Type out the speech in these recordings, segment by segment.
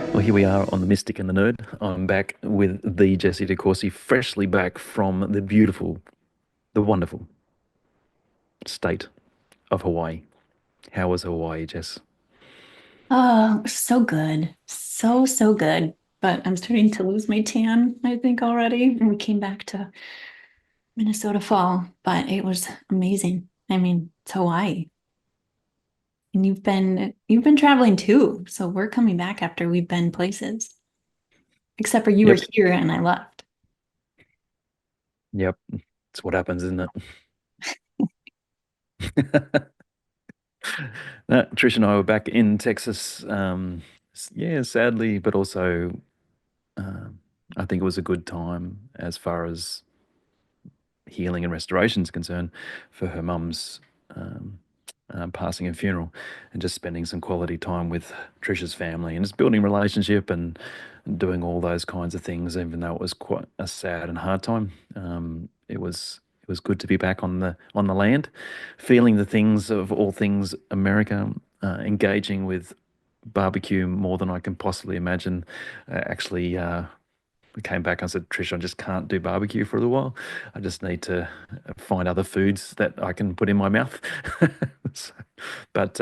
Well, here we are on The Mystic and the Nerd. I'm back with the Jessie DeCorsey, freshly back from the beautiful, the wonderful state of Hawaii. How was Hawaii, Jess? Oh, so good. So good. But I'm starting to lose my tan, I think, already. And we came back to Minnesota fall, but it was amazing. I mean, it's Hawaii. And you've been traveling too. So we're coming back after we've been places. Except for you were Yep, here and I left. yep. It's what happens, isn't it? Trish and I were back in Texas. Yeah, sadly, but also um, I think it was a good time as far as healing and restoration is concerned for her mum's um, passing and funeral, and just spending some quality time with Trisha's family and just building relationship and doing all those kinds of things. Even though it was quite a sad and hard time, it was good to be back on the land, feeling the things of all things America, engaging with barbecue more than I can possibly imagine. Actually, we came back and I said, Trish, I just can't do barbecue for a little while. I just need to find other foods that I can put in my mouth. So, but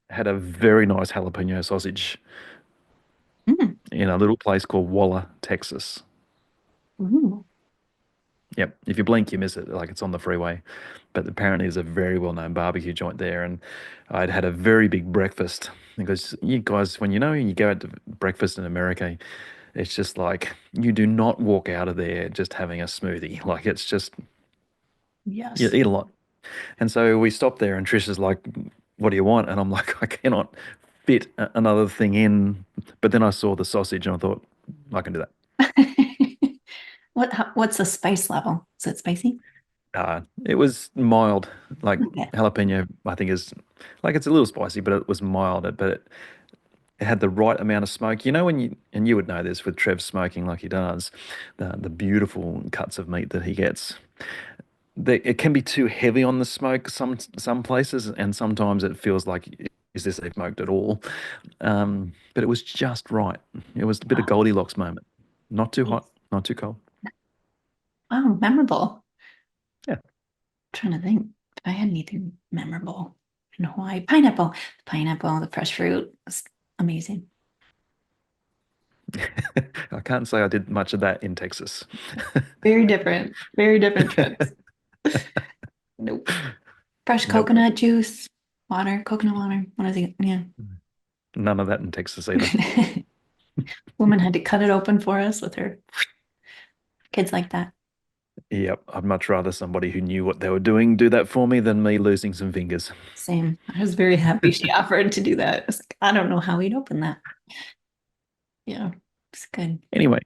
had a very nice jalapeno sausage Mm. in a little place called Waller, Texas. Ooh. Yep, if you blink, you miss it. Like it's on the freeway. But apparently, there's a very well-known barbecue joint there, and I'd had a very big breakfast because you guys, when you go out to breakfast in America, it's just like you do not walk out of there just having a smoothie. Like it's just you Yes. eat a lot. And so we stopped there, and Trish is like, "What do you want?" And I'm like, "I cannot fit another thing in." But then I saw the sausage, and I thought, "I can do that." What's the spice level? Is it spicy? It was mild, like Okay. jalapeno. I think is like it's a little spicy, but it was mild. But it had the right amount of smoke. You know when you would know this with Trev smoking like he does, the beautiful cuts of meat that he gets. It can be too heavy on the smoke some places, and sometimes it feels like, is this smoked at all? But it was just right. It was a bit of Wow. Goldilocks moment. Not too hot, Nice. not too cold. Wow, memorable. Yeah. Trying to think if I had anything memorable in Hawaii. Pineapple. Pineapple, the fresh fruit was amazing. I can't say I did much of that in Texas. Very different trips. Nope. Fresh Nope. coconut juice, water, coconut water. What is it? Yeah. None of that in Texas either. Woman had to cut it open for us with her kids like that. Yep. I'd much rather somebody who knew what they were doing do that for me than me losing some fingers. Same. I was very happy she offered to do that. I was like, I don't know how we'd open that. Yeah, it's good. Anyway,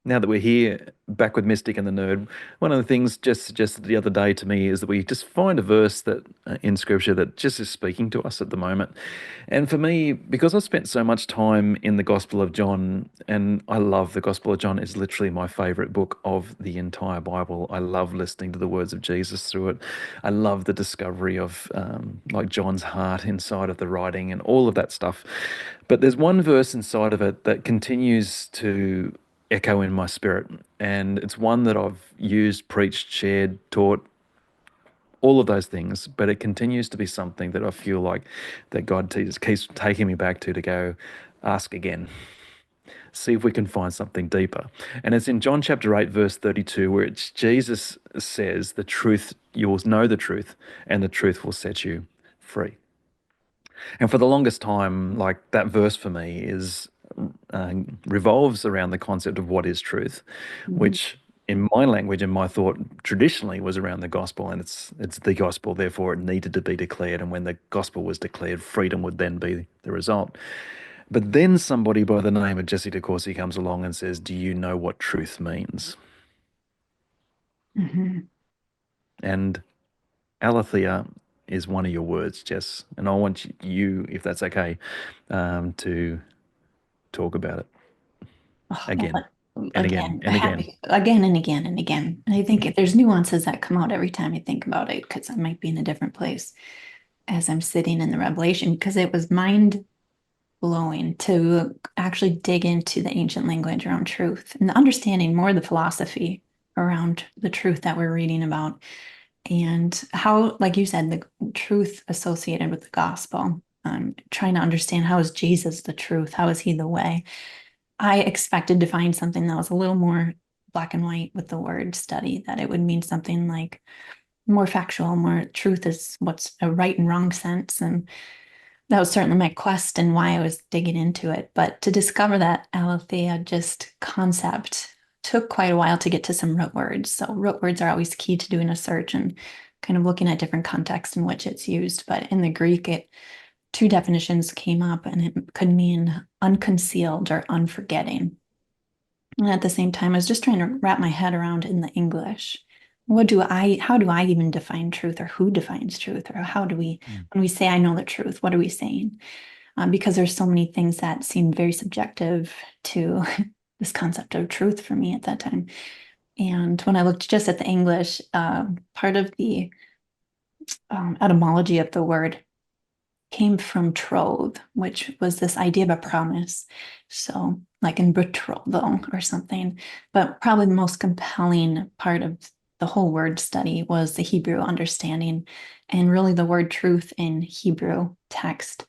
now that we're here back with Mystic and the Nerd, one of the things just suggested the other day to me is that we just find a verse that in Scripture that just is speaking to us at the moment. And for me, because I've spent so much time in the Gospel of John, and I love the Gospel of John, it's literally my favorite book of the entire Bible. I love listening to the words of Jesus through it. I love the discovery of like John's heart inside of the writing and all of that stuff. But there's one verse inside of it that continues to echo in my spirit. And it's one that I've used, preached, shared, taught, all of those things, but it continues to be something that I feel like that God keeps taking me back to go ask again, see if we can find something deeper. And it's in John chapter 8, verse 32, where it's Jesus says, the truth, you will know the truth, and the truth will set you free. And for the longest time, like that verse for me is revolves around the concept of what is truth, Mhm. which in my language and my thought traditionally was around the gospel, and it's the gospel, therefore it needed to be declared. And when the gospel was declared, freedom would then be the result. But then somebody by the name of Jessie DeCorsey comes along and says, "Do you know what truth means?" Mhm. And aletheia is one of your words, Jess, and I want you, if that's okay, to talk about it Oh, again. And again and again. Again and again and again. And I think there's nuances that come out every time I think about it because I might be in a different place as I'm sitting in the revelation because it was mind blowing to actually dig into the ancient language around truth and understanding more of the philosophy around the truth that we're reading about and how, like you said, the truth associated with the gospel. Trying to understand how is Jesus the truth? How is he the way? I expected to find something that was a little more black and white with the word study, that it would mean something like more factual, more truth is what's a right and wrong sense. And that was certainly my quest and why I was digging into it. But to discover that aletheia just concept took quite a while to get to some root words. So root words are always key to doing a search and kind of looking at different contexts in which it's used. But in the Greek, it two definitions came up and it could mean unconcealed or unforgetting. And at the same time, I was just trying to wrap my head around in the English. How do I even define truth or who defines truth? Or how do we, Mm. when we say, I know the truth, what are we saying? Because there's so many things that seem very subjective to this concept of truth for me at that time. And when I looked just at the English, part of the etymology of the word came from troth, which was this idea of a promise. So, like in betrothal or something. But probably the most compelling part of the whole word study was the Hebrew understanding. And really, the word truth in Hebrew text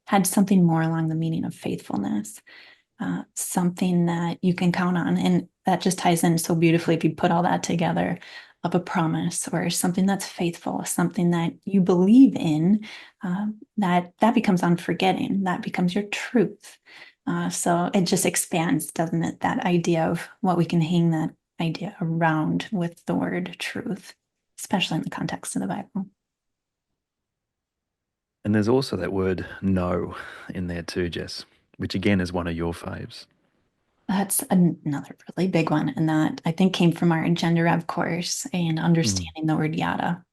had something more along the meaning of faithfulness, something that you can count on. And that just ties in so beautifully if you put all that together of a promise or something that's faithful, something that you believe in, that becomes unforgetting, that becomes your truth. So it just expands, doesn't it? That idea of what we can hang that idea around with the word truth, especially in the context of the Bible. And there's also that word no in there too, Jess, which again is one of your faves. That's another really big one. And that I think came from our Gender Rev course and Mm. understanding the word yada.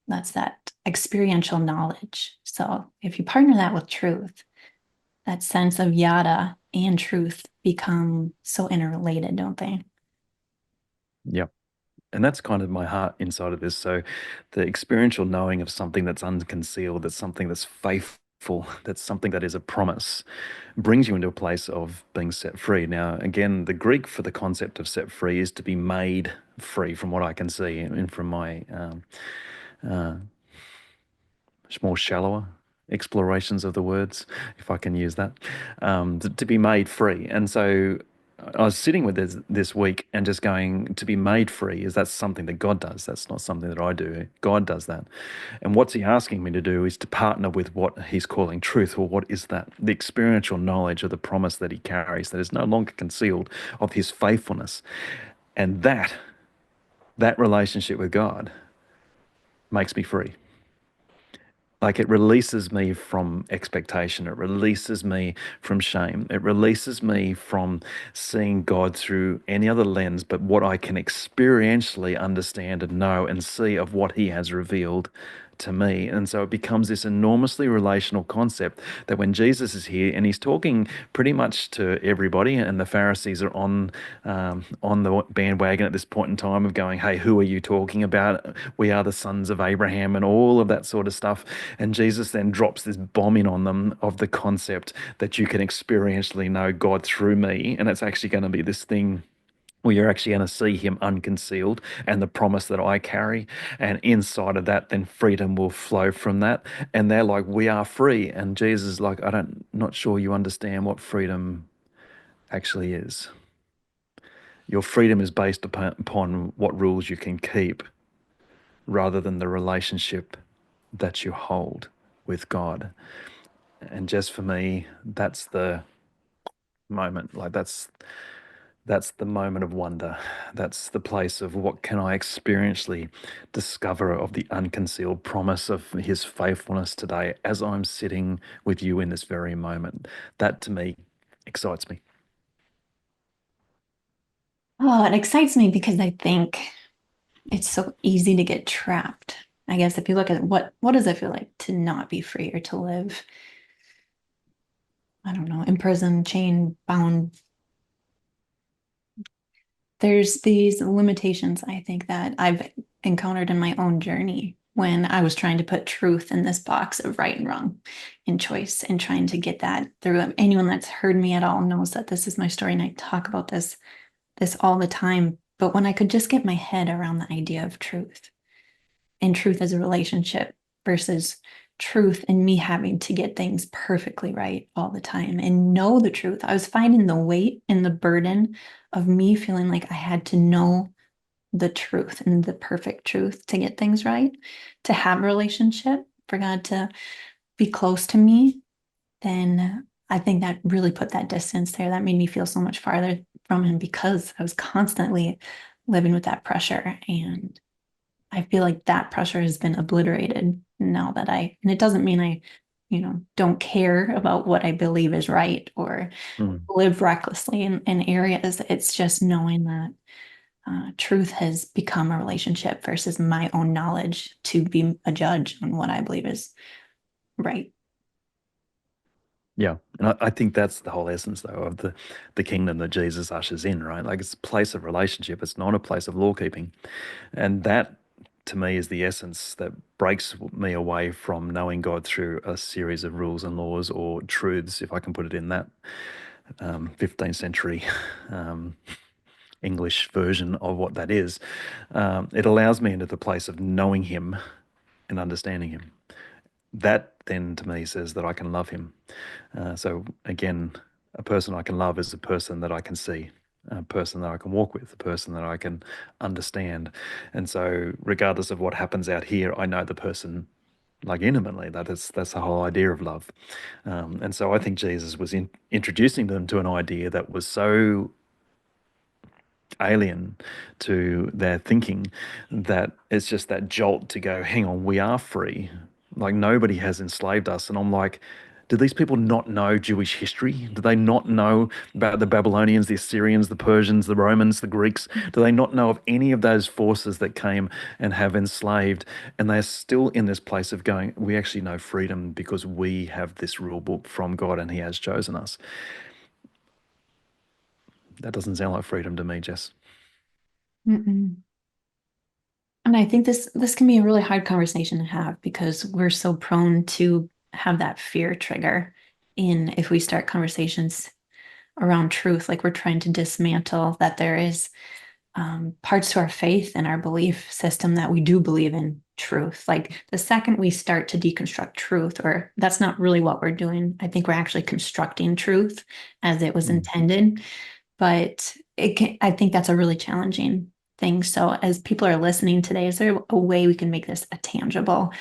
That's that experiential knowledge. So if you partner that with truth, that sense of yada and truth become so interrelated, don't they? Yep. And that's kind of my heart inside of this. So the experiential knowing of something that's unconcealed, that's something that's faithful, that's something that is a promise, brings you into a place of being set free. Now, again, the Greek for the concept of set free is to be made free, from what I can see and from my uh, more shallower explorations of the words, if I can use that, to be made free. And so I was sitting with this week and just going, to be made free, is that something that God does? That's not something that I do. God does that. And what's he asking me to do is to partner with what he's calling truth. Well, what is that? The experiential knowledge of the promise that he carries, that is no longer concealed, of his faithfulness. And that relationship with God makes me free. Like, it releases me from expectation. It releases me from shame. It releases me from seeing God through any other lens but what I can experientially understand and know and see of what he has revealed to me. And so it becomes this enormously relational concept that when Jesus is here and he's talking pretty much to everybody, and the Pharisees are on the bandwagon at this point in time of going, hey, who are you talking about? We are the sons of Abraham and all of that sort of stuff. And Jesus then drops this bomb in on them of the concept that you can experientially know God through me. And it's actually going to be this thing where you're actually going to see him unconcealed and the promise that I carry. And inside of that, then freedom will flow from that. And they're like, we are free. And Jesus is like, not sure you understand what freedom actually is. Your freedom is based upon what rules you can keep rather than the relationship that you hold with God. And just for me, that's the moment. Like, that's the moment of wonder. That's the place of what can I experientially discover of the unconcealed promise of his faithfulness today as I'm sitting with you in this very moment. That to me excites me. Oh, it excites me because I think it's so easy to get trapped. I guess if you look at what does it feel like to not be free or to live, I don't know, in prison, chain bound, there's these limitations I think that I've encountered in my own journey when I was trying to put truth in this box of right and wrong and choice and trying to get that through. Anyone that's heard me at all knows that this is my story and I talk about this all the time. But when I could just get my head around the idea of truth and truth as a relationship versus truth and me having to get things perfectly right all the time and know the truth. I was finding the weight and the burden of me feeling like I had to know the truth and the perfect truth to get things right, to have a relationship, for God to be close to me. Then I think that really put that distance there. That made me feel so much farther from him because I was constantly living with that pressure. And I feel like that pressure has been obliterated now that and it doesn't mean I, don't care about what I believe is right or Mm. live recklessly in areas. It's just knowing that truth has become a relationship versus my own knowledge to be a judge on what I believe is right. Yeah. And I think that's the whole essence, though, of the kingdom that Jesus ushers in, right? Like it's a place of relationship. It's not a place of law keeping. And that, to me, is the essence that breaks me away from knowing God through a series of rules and laws or truths, if I can put it in that 15th century um, English version of what that is. It allows me into the place of knowing Him and understanding Him. That then to me says that I can love Him. So again, a person I can love is a person that I can see, a person that I can walk with, a person that I can understand. And so, regardless of what happens out here, I know the person like intimately. That's the whole idea of love. And so, I think Jesus was introducing them to an idea that was so alien to their thinking that it's just that jolt to go, hang on, we are free. Like nobody has enslaved us. And I'm like, do these people not know Jewish history? Do they not know about the Babylonians, the Assyrians, the Persians, the Romans, the Greeks? Do they not know of any of those forces that came and have enslaved? And they're still in this place of going, we actually know freedom because we have this rule book from God and He has chosen us. That doesn't sound like freedom to me, Jess. Mm-mm. And I think this can be a really hard conversation to have because we're so prone to have that fear trigger in if we start conversations around truth, like we're trying to dismantle that there is parts to our faith and our belief system that we do believe in truth. Like the second we start to deconstruct truth, or that's not really what we're doing. I think we're actually constructing truth as it was Mm. intended. But I think that's a really challenging thing. So as people are listening today, is there a way we can make this a tangible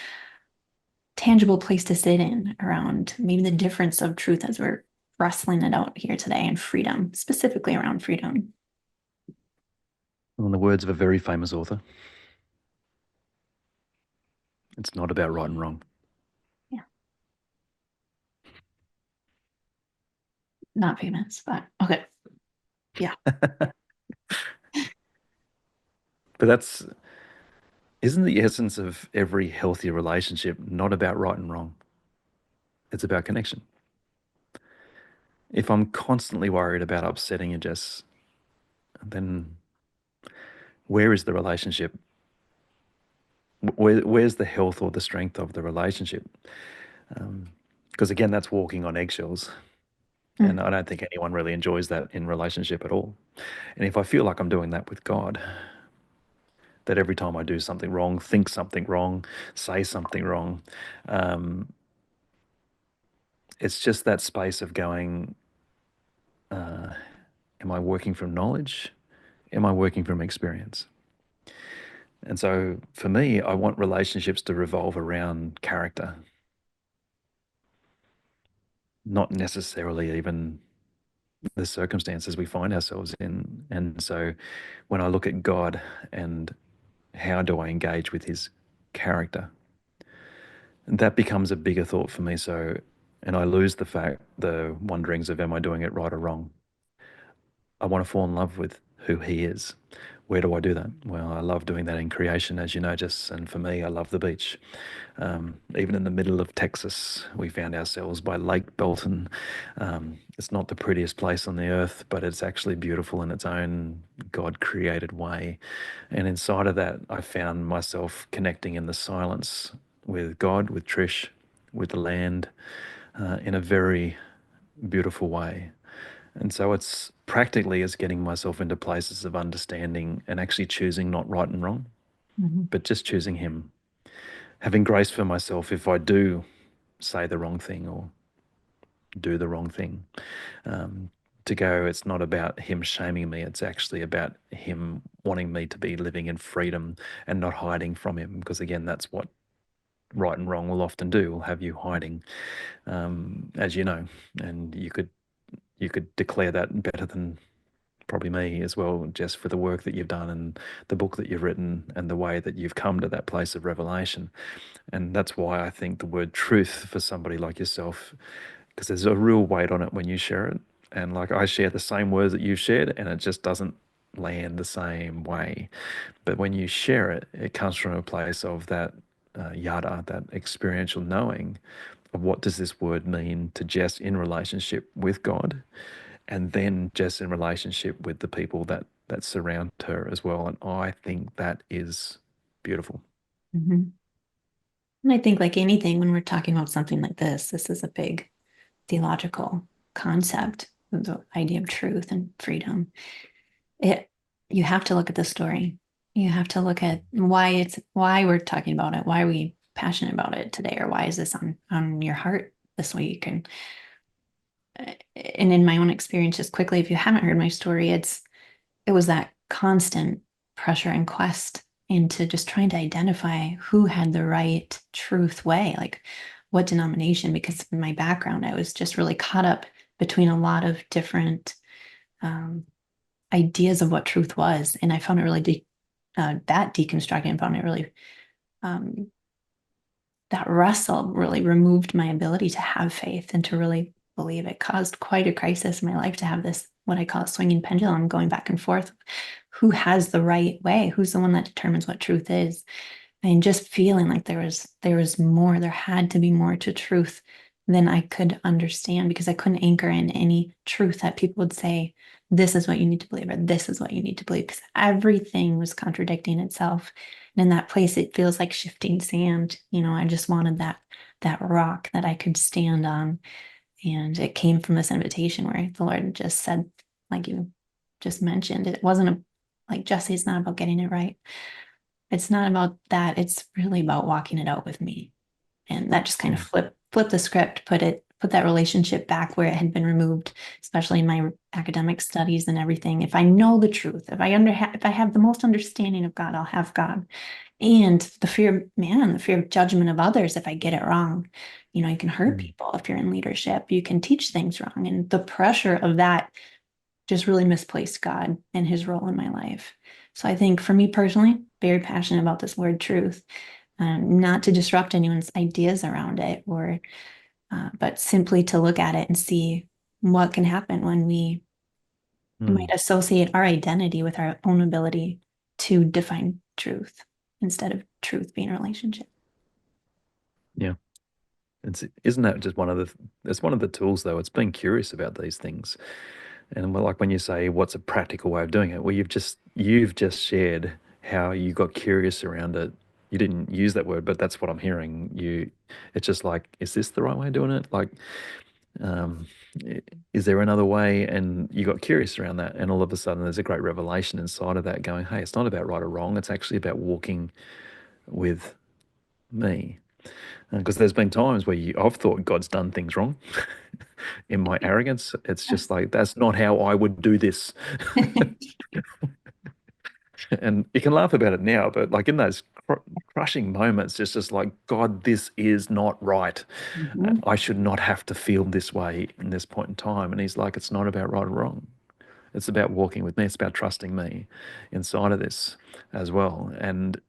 place to sit in around maybe the difference of truth as we're wrestling it out here today and freedom, specifically around freedom? In the words of a very famous author, it's not about right and wrong. Yeah, not famous, but okay. Yeah. But that's isn't the essence of every healthy relationship not about right and wrong? It's about connection. If I'm constantly worried about upsetting you, Jess, then where is the relationship? Where's the health or the strength of the relationship? Because again, that's walking on eggshells. And Mm, I don't think anyone really enjoys that in relationship at all. And if I feel like I'm doing that with God, that every time I do something wrong, think something wrong, say something wrong, um, it's just that space of going, am I working from knowledge? Am I working from experience? And so for me, I want relationships to revolve around character, not necessarily even the circumstances we find ourselves in. And so when I look at God and how do I engage with his character, that becomes a bigger thought for me. So, and I lose the wonderings of am I doing it right or wrong? I want to fall in love with who he is, Where do I do that? Well, I love doing that in creation, as you know, Jess. And for me, I love the beach. Even in the middle of Texas, we found ourselves by Lake Belton. It's not the prettiest place on the earth, but it's actually beautiful in its own God created way. And inside of that, I found myself connecting in the silence with God, with Trish, with the land, in a very beautiful way. And so it's practically as getting myself into places of understanding and actually choosing not right and wrong, Mhm. but just choosing Him. Having grace for myself if I do say the wrong thing or do the wrong thing. Um, to go, it's not about Him shaming me, it's actually about Him wanting me to be living in freedom and not hiding from Him. Because again, that's what right and wrong will often do, will have you hiding, as you know. And you could declare that better than probably me as well, just for the work that you've done and the book that you've written and the way that you've come to that place of revelation. And that's why I think the word truth for somebody like yourself, because there's a real weight on it when you share it. And like I share the same words that you've shared, and it just doesn't land the same way. But when you share it, it comes from a place of that yada, that experiential knowing of what does this word mean to Jess in relationship with God, and then Jess in relationship with the people that surround her as well. And I think that is beautiful. Mhm. And I think, like anything, when we're talking about something like this is a big theological concept, the idea of truth and freedom. It You have to look at the story. You have to look at why we're talking about it. Why are we passionate about it today, or why is this on your heart this week? And in my own experience, just quickly, if you haven't heard my story, it was that constant pressure and quest into just trying to identify who had the right truth way, like what denomination, because of my background, I was just really caught up between a lot of different um, ideas of what truth was. And I found it really that deconstructing and found it really um, that wrestle really removed my ability to have faith and to really believe. It caused quite a crisis in my life to have this, what I call a swinging pendulum, going back and forth. Who has the right way? Who's the one that determines what truth is? And just feeling like there was more, there had to be more to truth than I could understand, because I couldn't anchor in any truth that people would say, this is what you need to believe, or this is what you need to believe, because everything was contradicting itself. And in that place, it feels like shifting sand. I just wanted that rock that I could stand on. And it came from this invitation where the Lord just said, like you just mentioned, it wasn't like, Jesse, it's not about getting it right. It's not about that. It's really about walking it out with me. And that just kind of Mm, flip the script, put that relationship back where it had been removed, especially in my academic studies and everything. If I know the truth, if I have the most understanding of God, I'll have God. And the fear of man, the fear of judgment of others if I get it wrong. You can hurt mm, people if you're in leadership. You can teach things wrong. And the pressure of that just really misplaced God and his role in my life. So I think for me personally, very passionate about this word truth, not to disrupt anyone's ideas around it, or but simply to look at it and see what can happen when we might mm. associate our identity with our own ability to define truth instead of truth being a relationship. Yeah. Isn't that just it's one of the tools though. It's being curious about these things. And like when you say what's a practical way of doing it, well you've just shared how you got curious around it. You didn't use that word, but that's what I'm hearing. It's just like, is this the right way of doing it? Like, um, is there another way? And you got curious around that, and all of a sudden there's a great revelation inside of that going, hey, it's not about right or wrong. It's actually about walking with me. Because there's been times where I've thought God's done things wrong in my arrogance. It's just like, that's not how I would do this. And you can laugh about it now, but like in those crushing moments, it's just like, God, this is not right. Mhm. I should not have to feel this way in this point in time. And he's like, it's not about right or wrong. It's about walking with me. It's about trusting me inside of this as well. And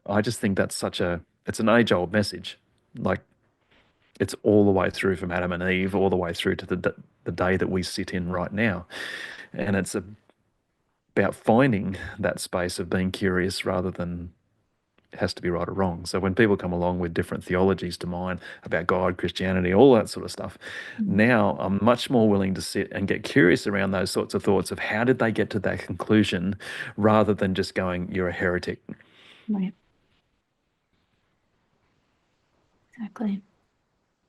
I just think it's an age old message. Like it's all the way through from Adam and Eve, all the way through to the day that we sit in right now. And it's about finding that space of being curious rather than it has to be right or wrong. So when people come along with different theologies to mine about God, Christianity, all that sort of stuff, Mhm. now I'm much more willing to sit and get curious around those sorts of thoughts of how did they get to that conclusion rather than just going, you're a heretic, Right, exactly.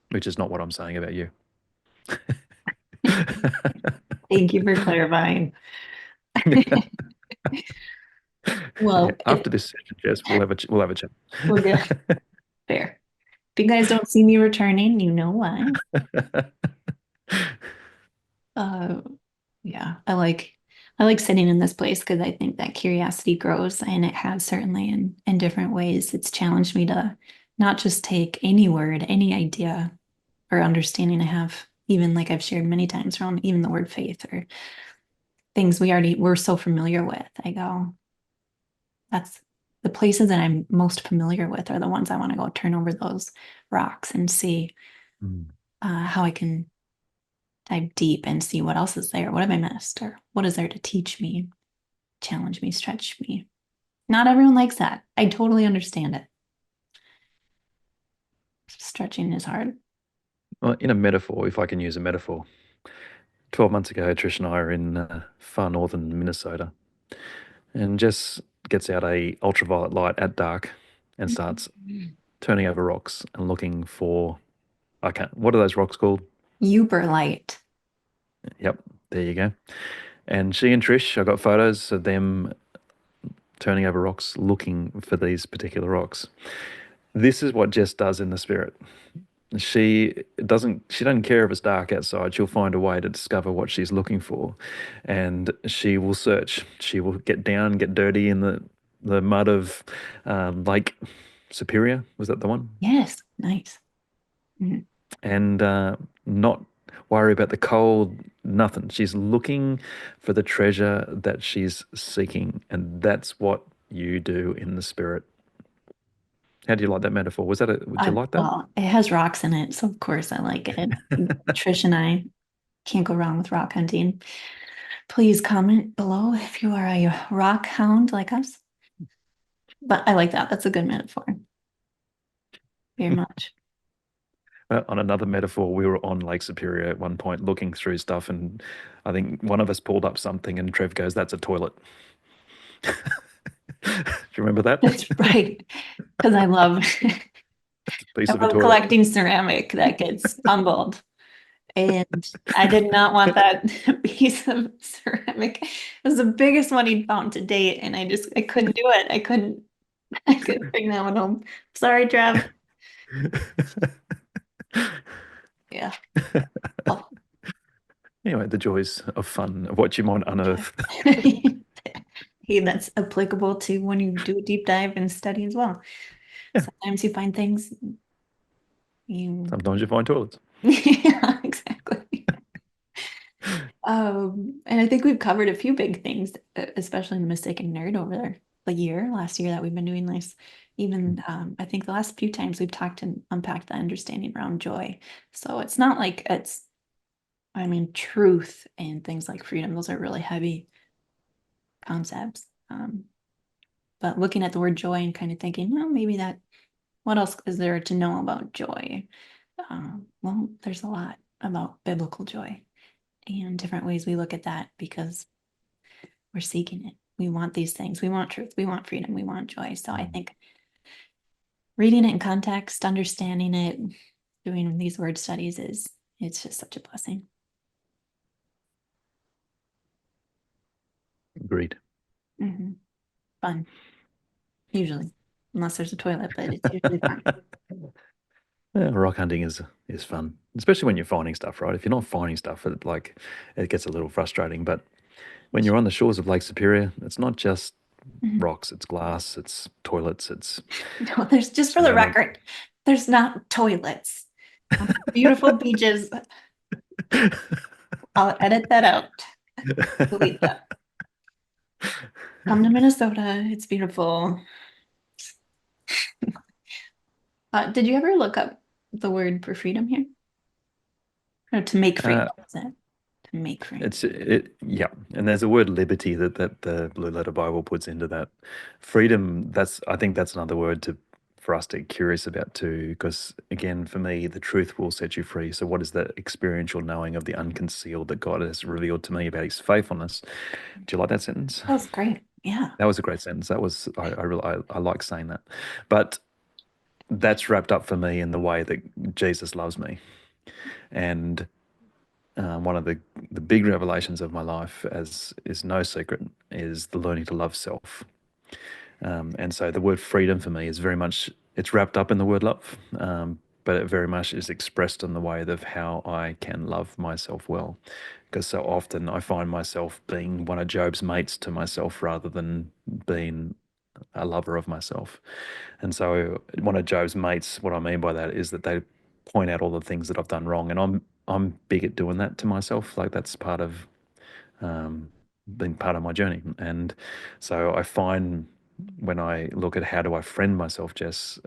which is not what I'm saying about you. Thank you for clarifying. Yeah, Well, if after this session, Jess, we'll have a chat. we're good, fair. If you guys don't see me returning, you know why. Uh, yeah, I like sitting in this place because I think that curiosity grows, and it has certainly in different ways. It's challenged me to not just take any word, any idea or understanding I have, even like I've shared many times from even the word faith or things we're so familiar with. I go, that's the places that I'm most familiar with are the ones I want to go turn over those rocks and see Mm. how I can dive deep and see what else is there. What have I missed? Or what is there to teach me, challenge me, stretch me? Not everyone likes that. I totally understand it. Stretching is hard. Well, in a metaphor, if I can use a metaphor, 12 months ago, Trish and I are in far northern Minnesota, and Jess gets out a ultraviolet light at dark and starts turning over rocks and looking for, I can't, what are those rocks called? Uber light. Yep, there you go. And she and Trish, I got photos of them turning over rocks looking for these particular rocks. This is what Jess does in the spirit. She doesn't care if it's dark outside. She'll find a way to discover what she's looking for, and she will search. She will get down, get dirty in the mud of Lake Superior. Was that the one? Yes, nice. Mhm. And not worry about the cold, nothing. She's looking for the treasure that she's seeking, and that's what you do in the spirit. How do you like that metaphor? Would you like that? Well, it has rocks in it, so of course I like it. Trish and I can't go wrong with rock hunting. Please comment below if you are a rock hound like us. But I like that. That's a good metaphor. Very much. On another metaphor, we were on Lake Superior at one point looking through stuff, and I think one of us pulled up something, and Trev goes, "That's a toilet." Do you remember that? That's right. Because Piece I of a love toilet. collecting ceramic that gets tumbled. And I did not want that piece of ceramic. It was the biggest one he'd found to date, and I couldn't do it. I couldn't bring that one home. Sorry, Trev. Yeah. Oh. Anyway, the joys of fun, of what you might unearth. Hey, that's applicable to when you do a deep dive and study as well. Yeah, Sometimes you find things you, sometimes you find toilets. yeah, exactly. And I think we've covered a few big things, especially in the Mistaken Nerd over there. Last year that we've been doing this. Even I think the last few times we've talked and unpacked the understanding around joy. So it's not like I mean, truth and things like freedom, those are really heavy concepts. But looking at the word joy and kind of thinking, well, maybe what else is there to know about joy? Well, there's a lot about biblical joy and different ways we look at that because we're seeking it. We want these things. We want truth. We want freedom. We want joy. So I think reading it in context, understanding it, doing these word studies it's just such a blessing. Agreed. Mhm. Fun, usually, unless there's a toilet, but it's usually fun. Yeah, rock hunting is fun, especially when you're finding stuff, right? If you're not finding stuff, it gets a little frustrating. But when you're on the shores of Lake Superior, it's not just Mhm. rocks, it's glass, it's toilets, it's No, there's just for the ceramic. record, there's not toilets. Beautiful beaches. I'll edit that out. Delete that. Come to Minnesota. It's beautiful. Did you ever look up the word for freedom here? Or to make freedom, Uh, is it? make free. Yeah, and there's a word liberty that the Blue Letter Bible puts into that. Freedom, that's I think that's another word to for us to get curious about too, because again, for me, the truth will set you free. So what is that experiential knowing of the unconcealed that God has revealed to me about his faithfulness? Do you like that sentence? That was great. Yeah. That was a great sentence. That was I like saying that. But that's wrapped up for me in the way that Jesus loves me. And one of the big revelations of my life, as is no secret, is the learning to love self. And so the word freedom for me is very much it's wrapped up in the word love, but it very much is expressed in the way of how I can love myself well. Because so often I find myself being one of Job's mates to myself rather than being a lover of myself. And so one of Job's mates, what I mean by that is that they point out all the things that I've done wrong, and I'm big at doing that to myself. Like that's part of um, being part of my journey. And so I find when I look at how do I friend myself, Jess,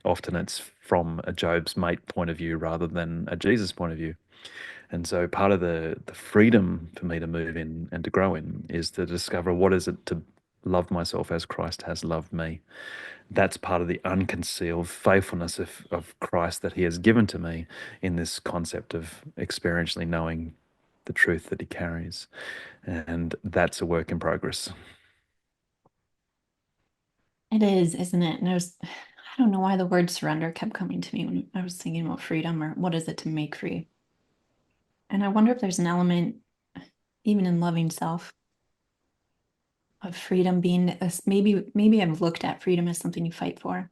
often it's from a Job's mate point of view rather than a Jesus point of view. And so part of the freedom for me to move in and to grow in is to discover what is it to love myself as Christ has loved me. That's part of the unconcealed faithfulness of Christ that he has given to me in this concept of experientially knowing the truth that he carries. And that's a work in progress. It is, isn't it? And I don't know why the word surrender kept coming to me when I was thinking about freedom or what is it to make free. And I wonder if there's an element, even in loving self, of freedom being maybe I've looked at freedom as something you fight for,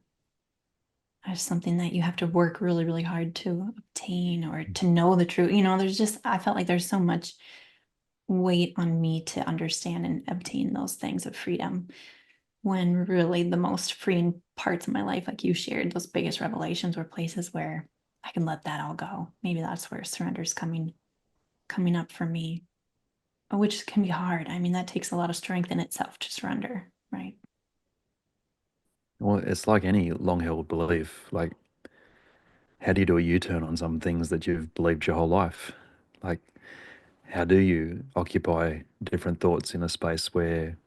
as something that you have to work really, really hard to obtain or to know the truth. There's just I felt like there's so much weight on me to understand and obtain those things of freedom when really the most freeing parts of my life, like you shared, those biggest revelations were places where I can let that all go. Maybe that's where surrender's coming up for me, which can be hard. I mean, that takes a lot of strength in itself to surrender, right? Well, it's like any long held belief. Like, how do you do a U turn on some things that you've believed your whole life? Like, how do you occupy different thoughts in a space where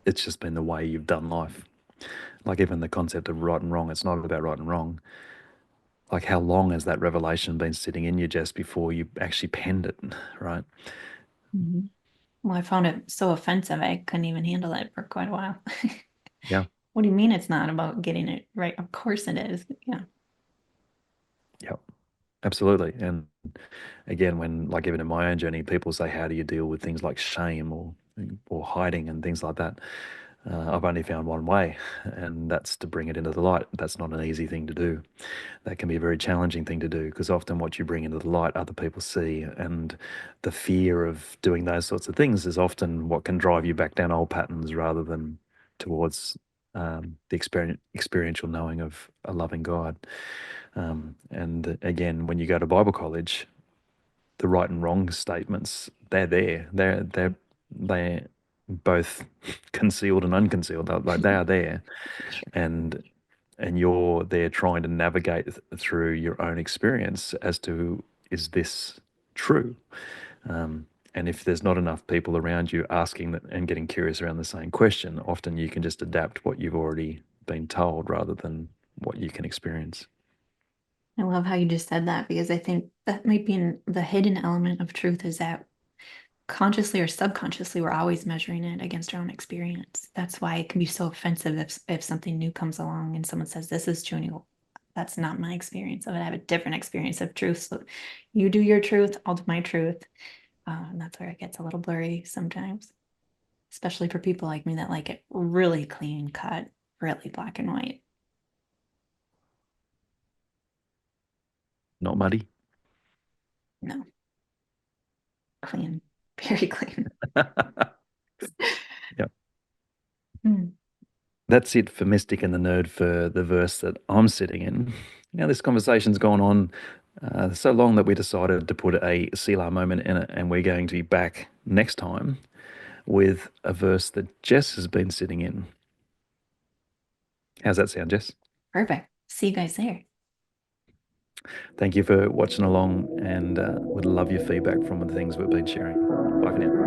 it's just been the way you've done life? Like, even the concept of right and wrong, it's not about right and wrong. Like, how long has that revelation been sitting in you just before you actually penned it, right? Mhm. Well, I found it so offensive, I couldn't even handle it for quite a while. Yeah, What do you mean it's not about getting it right? Of course it is. Yeah. yeah, absolutely. And again, when like even in my own journey, people say, "How do you deal with things like shame or hiding and things like that?" I've only found one way, and that's to bring it into the light. That's not an easy thing to do. That can be a very challenging thing to do because often what you bring into the light, other people see, and the fear of doing those sorts of things is often what can drive you back down old patterns rather than towards the experiential knowing of a loving God. And again, when you go to Bible college, the right and wrong statements, they're there. They're both concealed and unconcealed. Like they are there, and you're there trying to navigate through your own experience as to is this true? And if there's not enough people around you asking that and getting curious around the same question, often you can just adapt what you've already been told rather than what you can experience. I love how you just said that because I think that might be the hidden element of truth is that consciously or subconsciously, we're always measuring it against our own experience. That's why it can be so offensive if something new comes along and someone says, "This is true," and you go, "That's not my experience of it. I have a different experience of truth." So you do your truth, I'll do my truth. And that's where it gets a little blurry sometimes, especially for people like me that like it really clean cut, really black and white. Not muddy. No, clean, very clean. Yeah. Mm, That's it for Mystic and the Nerd for the verse that I'm sitting in. Now, this conversation's gone on so long that we decided to put a Selah moment in it, and we're going to be back next time with a verse that Jess has been sitting in. How's that sound, Jess? perfect. See you guys there. Thank you for watching along and would love your feedback from the things we've been sharing. Bye for now.